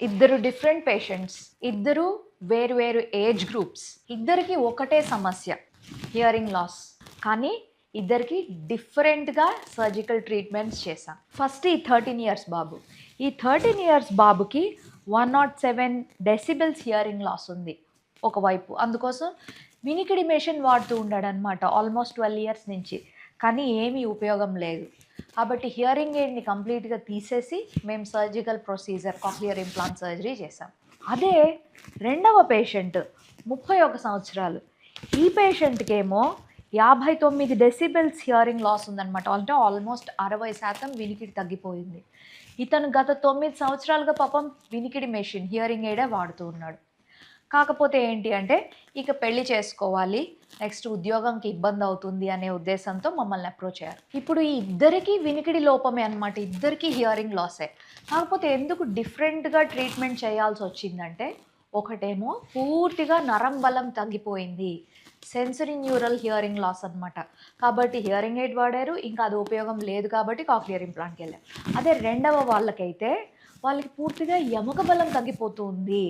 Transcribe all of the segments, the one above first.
ఇద్దరు different patients, ఇద్దరు వేరు వేరు ఏజ్ గ్రూప్స్, ఇద్దరికి ఒకటే సమస్య హియరింగ్ లాస్. కానీ ఇద్దరికి డిఫరెంట్గా సర్జికల్ ట్రీట్మెంట్స్ చేశాం. ఫస్ట్ ఈ 13 ఇయర్స్ బాబు. ఈ 13 ఇయర్స్ బాబుకి 107 డెసిబెల్స్ హియరింగ్ లాస్ ఉంది ఒకవైపు. అందుకోసం వినికిడి మెషిన్ వాడుతూ ఉన్నాడు అనమాట ఆల్మోస్ట్ 12 ఇయర్స్ నుంచి. కానీ ఏమీ ఉపయోగం లేదు. కాబట్టి హియరింగ్ ఎయిడ్ని కంప్లీట్గా తీసేసి మేము surgical procedure cochlear implant surgery చేసాం. అదే రెండవ పేషెంట్ 31 సంవత్సరాలు. ఈ పేషెంట్కేమో 59 డెసిబెల్స్ హియరింగ్ లాస్ ఉందన్నమాట. అంటే ఆల్మోస్ట్ 60% వినికిడి తగ్గిపోయింది. ఇతను గత 9 సంవత్సరాలుగా పాపం వినికిడి మెషిన్ హియరింగ్ ఎయిడే వాడుతూ ఉన్నాడు. కాకపోతే ఏంటి అంటే ఇక పెళ్లి చేసుకోవాలి, నెక్స్ట్ ఉద్యోగంకి ఇబ్బంది అవుతుంది అనే ఉద్దేశంతో మమ్మల్ని అప్రోచ్ అయ్యారు. ఇప్పుడు ఈ ఇద్దరికి వినికిడి లోపమే అనమాట, ఇద్దరికి హియరింగ్ లాసే. కాకపోతే ఎందుకు డిఫరెంట్గా ట్రీట్మెంట్ చేయాల్సి వచ్చిందంటే, ఒకటేమో పూర్తిగా నరం బలం తగ్గిపోయింది, సెన్సరీ న్యూరల్ హియరింగ్ లాస్ అనమాట. కాబట్టి హియరింగ్ ఎయిడ్ వాడారు, ఇంకా అది ఉపయోగం లేదు కాబట్టి కాక్లియర్ ఇంప్లాంట్కి వెళ్ళారు. అదే రెండవ వాళ్ళకైతే వాళ్ళకి పూర్తిగా ఎముక బలం తగ్గిపోతుంది,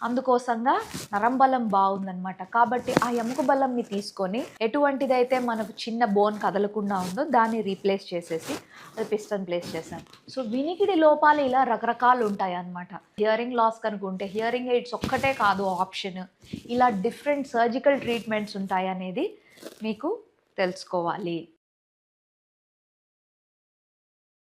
అందుకోసంగా నరం బలం బాగుందనమాట. కాబట్టి ఆ ఎముక బలంని తీసుకొని ఎటువంటిదైతే మనకు చిన్న బోన్ కదలకుండా ఉందో దాన్ని రీప్లేస్ చేసేసి అది పిస్టన్ ప్లేస్ చేశాను. సో వినికిడి లోపాలు ఇలా రకరకాలు ఉంటాయి అన్నమాట. హియరింగ్ లాస్ కనుకుంటే హియరింగ్ ఎయిడ్స్ ఒక్కటే కాదు ఆప్షన్, ఇలా డిఫరెంట్ సర్జికల్ ట్రీట్మెంట్స్ ఉంటాయి అనేది మీకు తెలుసుకోవాలి.